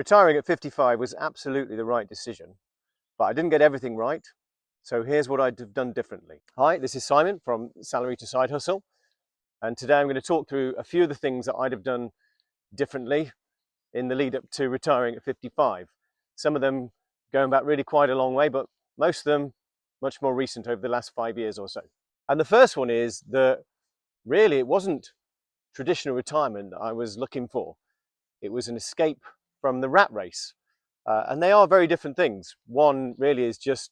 Retiring at 55 was absolutely the right decision, but I didn't get everything right. So here's what I'd have done differently. Hi, this is Simon from Salary to Side Hustle. And today I'm going to talk through a few of the things that I'd have done differently in the lead up to retiring at 55. Some of them going back really quite a long way, but most of them much more recent over the last 5 years or so. And the first one is that really it wasn't traditional retirement that I was looking for. It was an escape from the rat race. And they are very different things. One really is just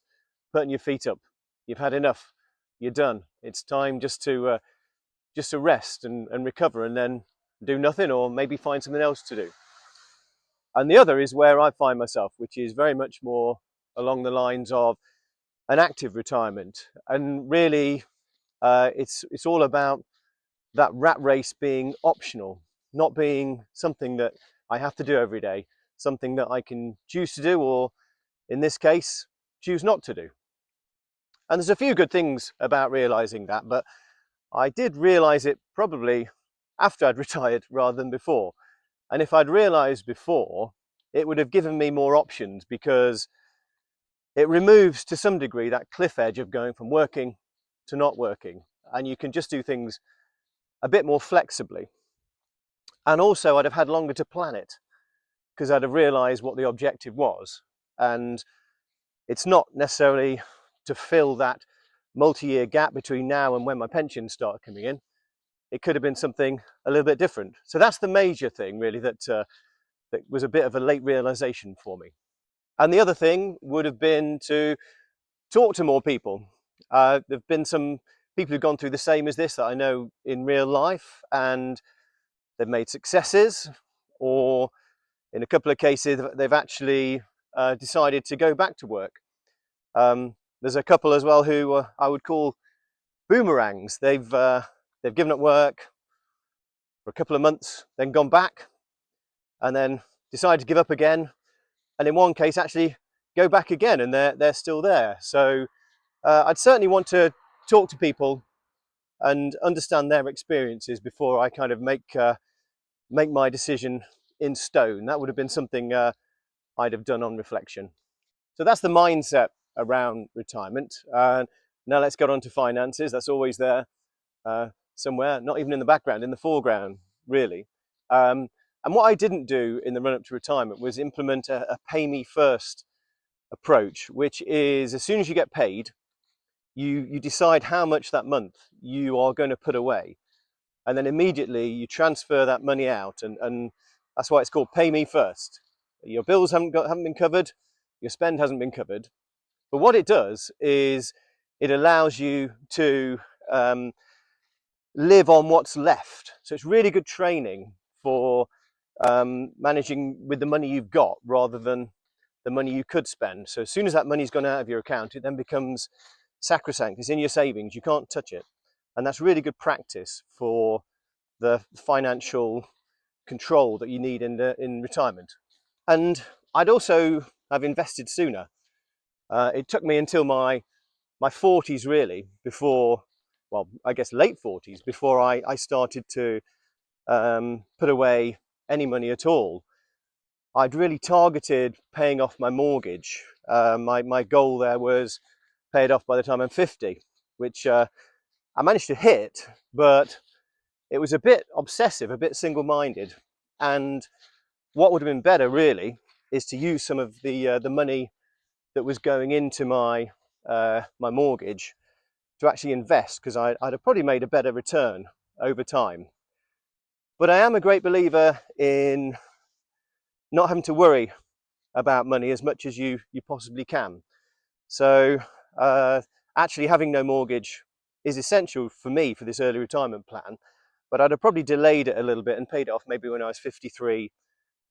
putting your feet up. You've had enough. You're done. It's time just to rest and recover, and then do nothing, or maybe find something else to do. And the other is where I find myself, which is very much more along the lines of an active retirement. And really, it's all about that rat race being optional, not being something that I have to do every day, something that I can choose to do, or in this case, choose not to do. And there's a few good things about realizing that, but I did realize it probably after I'd retired rather than before. And if I'd realized before, it would have given me more options, because it removes to some degree that cliff edge of going from working to not working. And you can just do things a bit more flexibly. And also I'd have had longer to plan it, because I'd have realized what the objective was. And it's not necessarily to fill that multi-year gap between now and when my pensions start coming in. It could have been something a little bit different. So that's the major thing really that was a bit of a late realization for me. And the other thing would have been to talk to more people. There've been some people who've gone through the same as this that I know in real life, and they've made successes, or in a couple of cases they've actually decided to go back to work. There's a couple as well who I would call boomerangs. They've given up work for a couple of months, then gone back, and then decided to give up again, and in one case actually go back again, and they're still there. So I'd certainly want to talk to people and understand their experiences before I kind of make my decision in stone. That would have been something I'd have done on reflection. So that's the mindset around retirement. Now let's get on to finances. That's always there somewhere, not even in the background, in the foreground, really. And what I didn't do in the run-up to retirement was implement a pay me first approach, which is as soon as you get paid, you decide how much that month you are going to put away. And then immediately you transfer that money out. And that's why it's called pay me first. Your bills haven't been covered, your spend hasn't been covered. But what it does is it allows you to live on what's left. So it's really good training for managing with the money you've got rather than the money you could spend. So as soon as that money's gone out of your account, it then becomes sacrosanct. It's in your savings, you can't touch it. And that's really good practice for the financial control that you need in retirement. And I'd also have invested sooner. It took me until my 40s really, before, well, I guess late 40s, before I started to put away any money at all. I'd really targeted paying off my mortgage. My goal there was pay it off by the time I'm 50, which I managed to hit, but it was a bit obsessive, a bit single-minded. And what would have been better really is to use some of the money that was going into my mortgage to actually invest, because I'd have probably made a better return over time. But I am a great believer in not having to worry about money as much as you possibly can. So actually having no mortgage is essential for me for this early retirement plan, but I'd have probably delayed it a little bit and paid it off maybe when I was 53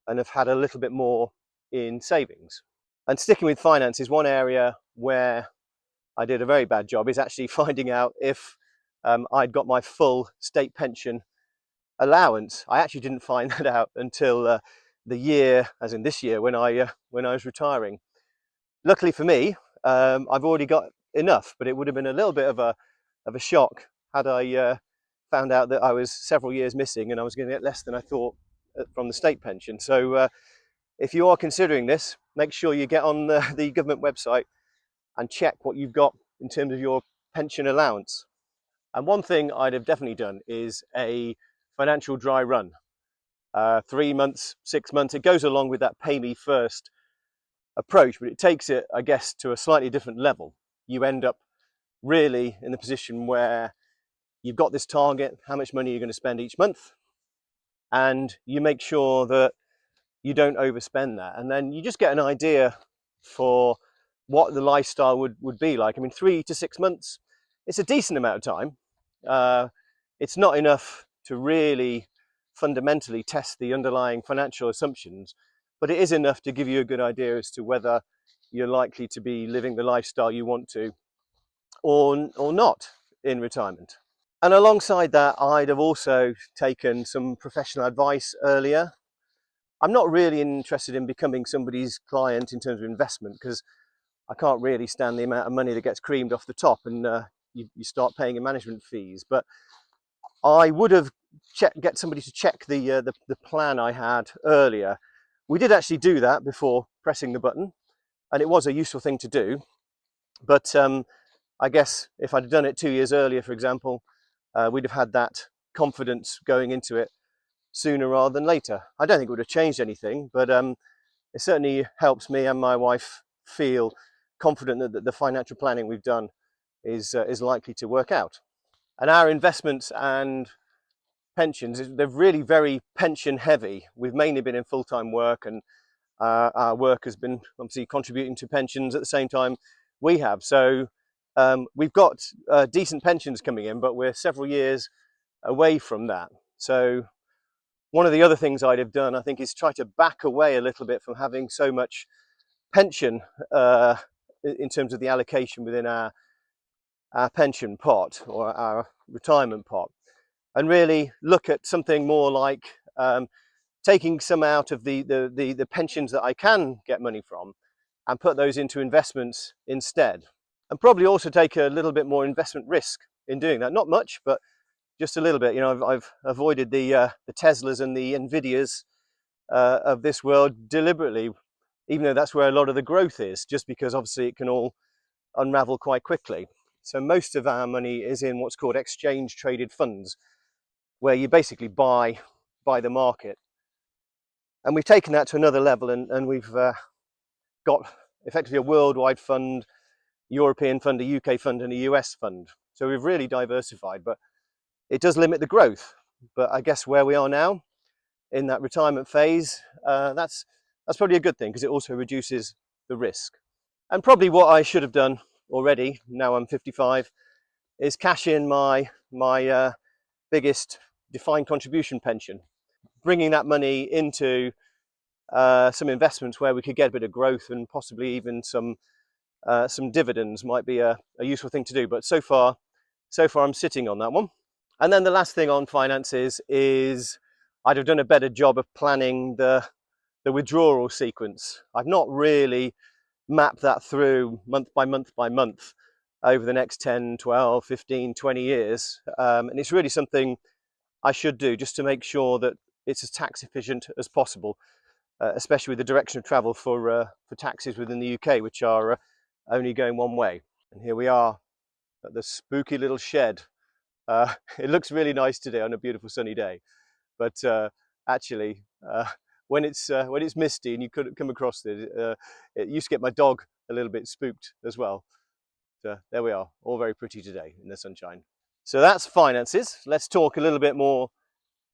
and have had a little bit more in savings. And sticking with finances, one area where I did a very bad job is actually finding out if I'd got my full state pension allowance. I actually didn't find that out until the year, as in this year, when I was retiring. Luckily for me, I've already got enough, but it would have been a little bit of a shock had I found out that I was several years missing and I was going to get less than I thought from the state pension. So if you are considering this, make sure you get on the government website and check what you've got in terms of your pension allowance. And one thing I'd have definitely done is a financial dry run. 3 months, 6 months, it goes along with that pay me first approach, but it takes it, I guess, to a slightly different level. You end up really in the position where you've got this target, how much money you're going to spend each month, and you make sure that you don't overspend that. And then you just get an idea for what the lifestyle would be like. I mean, 3 to 6 months, it's a decent amount of time. It's not enough to really fundamentally test the underlying financial assumptions, but it is enough to give you a good idea as to whether you're likely to be living the lifestyle you want to or not in retirement. And alongside that, I'd have also taken some professional advice earlier. I'm not really interested in becoming somebody's client in terms of investment, because I can't really stand the amount of money that gets creamed off the top, and you start paying in management fees. But I would have get somebody to check the plan I had earlier. We did actually do that before pressing the button, and it was a useful thing to do. But I guess if I'd done it 2 years earlier, for example, we'd have had that confidence going into it sooner rather than later. I don't think it would have changed anything, but it certainly helps me and my wife feel confident that the financial planning we've done is likely to work out. And our investments and pensions, they're really very pension heavy. We've mainly been in full-time work, and our work has been obviously contributing to pensions at the same time we have. So we've got decent pensions coming in, but we're several years away from that. So one of the other things I'd have done, I think, is try to back away a little bit from having so much pension in terms of the allocation within our pension pot or our retirement pot, and really look at something more like taking some out of the pensions that I can get money from and put those into investments instead. And probably also take a little bit more investment risk in doing that. Not much, but just a little bit. You know, I've avoided the Teslas and the Nvidias of this world deliberately, even though that's where a lot of the growth is, just because obviously it can all unravel quite quickly. So most of our money is in what's called exchange traded funds, where you basically buy the market. And we've taken that to another level, and we've got effectively a worldwide fund, European fund, a UK fund, and a US fund. So we've really diversified, but it does limit the growth. But I guess where we are now in that retirement phase, that's probably a good thing, because it also reduces the risk. And probably what I should have done already, now I'm 55, is cash in my biggest defined contribution pension, bringing that money into some investments where we could get a bit of growth, and possibly even some dividends might be a useful thing to do. But so far I'm sitting on that one. And then the last thing on finances is I'd have done a better job of planning the withdrawal sequence. I've not really mapped that through month by month by month over the next 10, 12, 15, 20 years. And it's really something I should do, just to make sure that it's as tax efficient as possible, especially with the direction of travel for taxes within the UK, which are only going one way. And here we are at the spooky little shed. It looks really nice today on a beautiful sunny day, but actually when it's misty and you couldn't come across it used to get my dog a little bit spooked as well. So there we are, all very pretty today in the sunshine. So that's finances. Let's talk a little bit more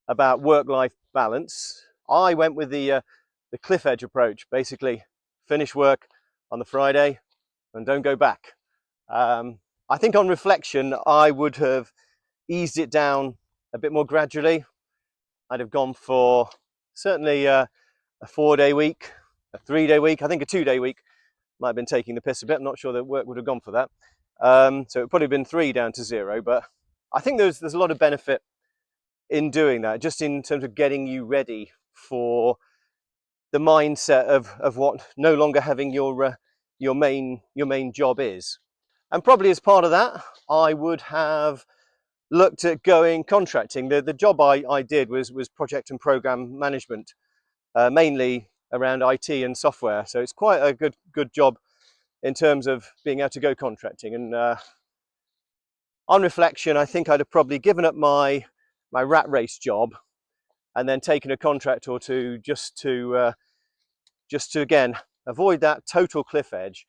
about work-life balance. I went with the cliff edge approach. Basically, finish work on the Friday and don't go back. I think on reflection, I would have eased it down a bit more gradually. I'd have gone for certainly a 4-day week, a 3-day week. I think a 2-day week might have been taking the piss a bit. I'm not sure that work would have gone for that. So it probably been 3 down to 0. But I think there's a lot of benefit in doing that, just in terms of getting you ready for the mindset of what no longer having your main job is. And probably as part of that, I would have looked at going contracting. The job I did was project and program management, mainly around IT and software. So it's quite a good job in terms of being able to go contracting. And on reflection, I think I'd have probably given up my rat race job and then taken a contract or two just to again avoid that total cliff edge,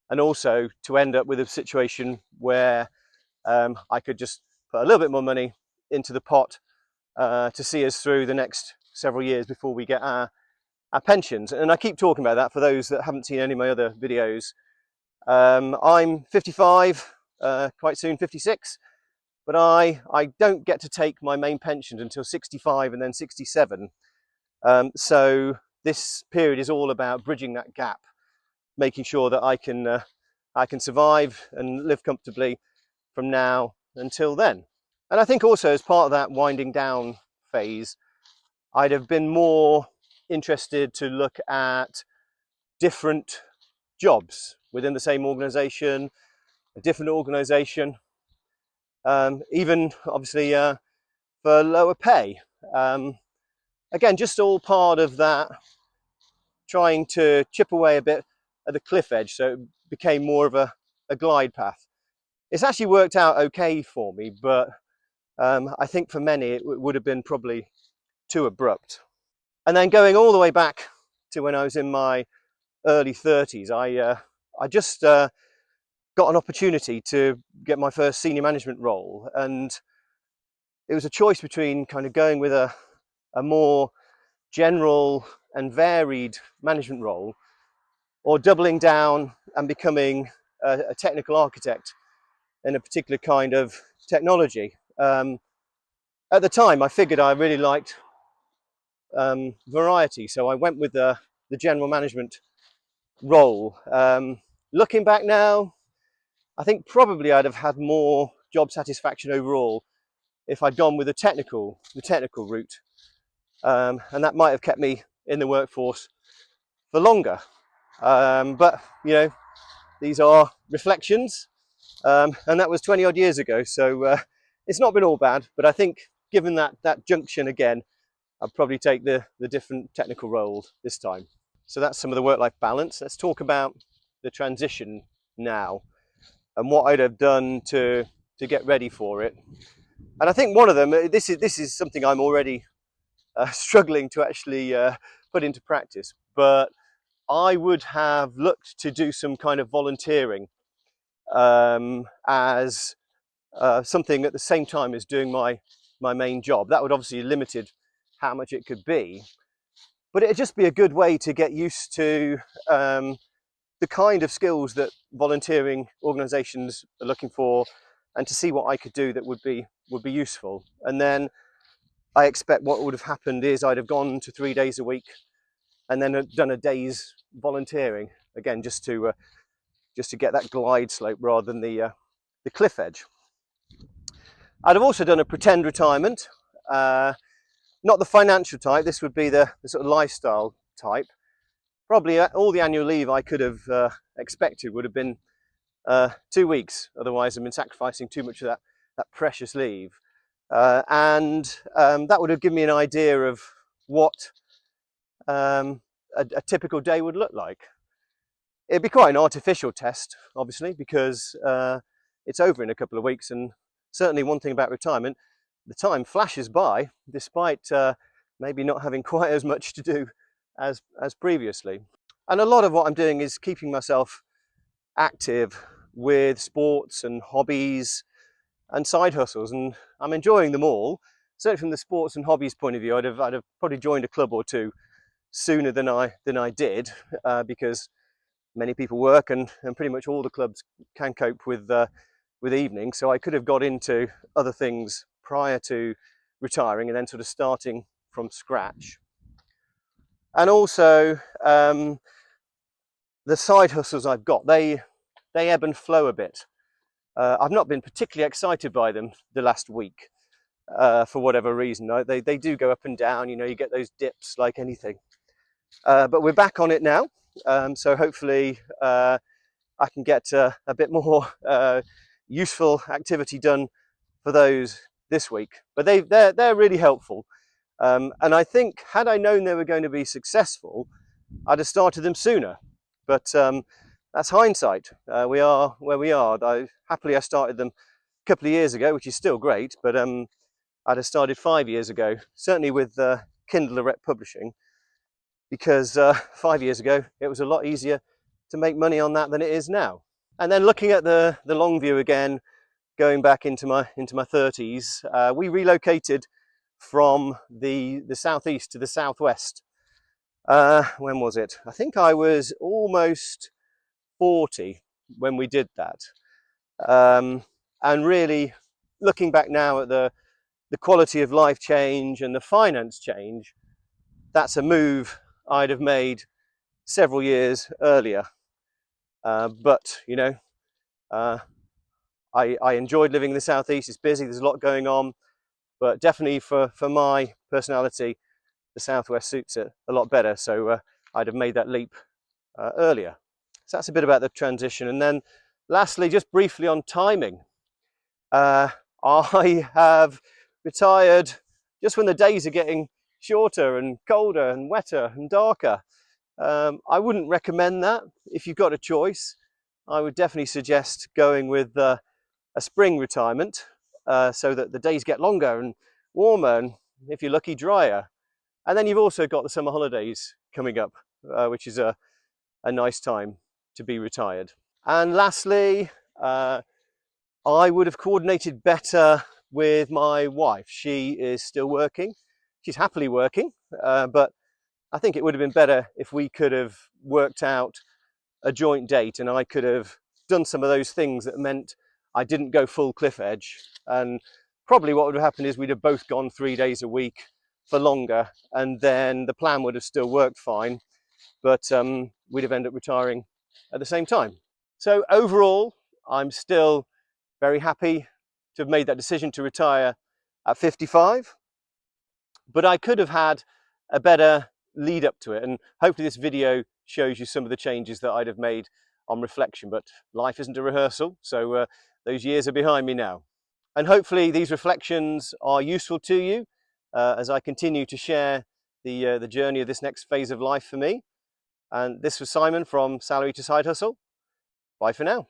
and also to end up with a situation where I could just put a little bit more money into the pot to see us through the next several years before we get our pensions. And I keep talking about that for those that haven't seen any of my other videos. I'm 55, quite soon 56, but I don't get to take my main pension until 65 and then 67. So this period is all about bridging that gap, making sure that I can survive and live comfortably from now until then. And I think also as part of that winding down phase, I'd have been more interested to look at different jobs within the same organization, a different organization, even obviously for lower pay. Again, just all part of that, trying to chip away a bit at the cliff edge so it became more of a glide path. It's actually worked out okay for me, but I think for many it would have been probably too abrupt. And then going all the way back to when I was in my early 30s, I just got an opportunity to get my first senior management role, and it was a choice between kind of going with a more general and varied management role, or doubling down and becoming a technical architect in a particular kind of technology. At the time, I figured I really liked variety, so I went with the general management role. Looking back now, I think probably I'd have had more job satisfaction overall if I'd gone with the technical route, and that might have kept me in the workforce for longer. But you know, these are reflections, and that was 20 odd years ago, so it's not been all bad. But I think given that junction again, I'd probably take the different technical roles this time. So that's some of the work-life balance. Let's talk about the transition now and what I'd have done to get ready for it. And I think one of them, this is something I'm already struggling to actually put into practice, but I would have looked to do some kind of volunteering as something at the same time as doing my main job. That would obviously limited how much it could be, but it'd just be a good way to get used to the kind of skills that volunteering organisations are looking for, and to see what I could do that would be useful. And then I expect what would have happened is I'd have gone to 3 days a week and then done a day's volunteering, again just to get that glide slope rather than the cliff edge. I'd have also done a pretend retirement, not the financial type. This would be the sort of lifestyle type. Probably all the annual leave I could have expected would have been 2 weeks. Otherwise, I've been sacrificing too much of that precious leave. And that would have given me an idea of what a typical day would look like. It'd be quite an artificial test, obviously, because it's over in a couple of weeks. And certainly one thing about retirement, the time flashes by, despite maybe not having quite as much to do as previously. And a lot of what I'm doing is keeping myself active with sports and hobbies and side hustles, and I'm enjoying them all. Certainly from the sports and hobbies point of view, I'd have probably joined a club or two sooner than I did, because many people work, and pretty much all the clubs can cope with evenings. So I could have got into other things prior to retiring and then sort of starting from scratch. And also the side hustles I've got, they ebb and flow a bit. I've not been particularly excited by them the last week, for whatever reason. They do go up and down, you know, you get those dips like anything. But we're back on it now, so hopefully I can get a bit more useful activity done for those this week. But they're really helpful, and I think had I known they were going to be successful, I'd have started them sooner. But that's hindsight. We are where we are. Happily, I started them a couple of years ago, which is still great, but I'd have started 5 years ago, certainly with Kindle Direct Publishing, because 5 years ago it was a lot easier to make money on that than it is now. And then looking at the long view again, going back into my 30s, we relocated from the southeast to the southwest. When was it? I think I was almost 40 when we did that. And really, looking back now at the quality of life change and the finance change, that's a move I'd have made several years earlier. But you know, I enjoyed living in the southeast. It's busy, there's a lot going on, but definitely for my personality, the southwest suits it a lot better. So I'd have made that leap earlier. So that's a bit about the transition. And then lastly, just briefly on timing. I have retired just when the days are getting shorter and colder and wetter and darker. I wouldn't recommend that if you've got a choice. I would definitely suggest going with a spring retirement, so that the days get longer and warmer, and if you're lucky, drier. And then you've also got the summer holidays coming up, which is a nice time to be retired. And lastly, I would have coordinated better with my wife. She is still working. She's happily working, but I think it would have been better if we could have worked out a joint date and I could have done some of those things that meant I didn't go full cliff edge. And probably what would have happened is we'd have both gone 3 days a week for longer, and then the plan would have still worked fine, but we'd have ended up retiring at the same time. So overall, I'm still very happy to have made that decision to retire at 55, but I could have had a better lead up to it, and hopefully this video shows you some of the changes that I'd have made on reflection. But life isn't a rehearsal, so those years are behind me now. And hopefully these reflections are useful to you as I continue to share the journey of this next phase of life for me. And this was Simon from Salary to Side Hustle. Bye for now.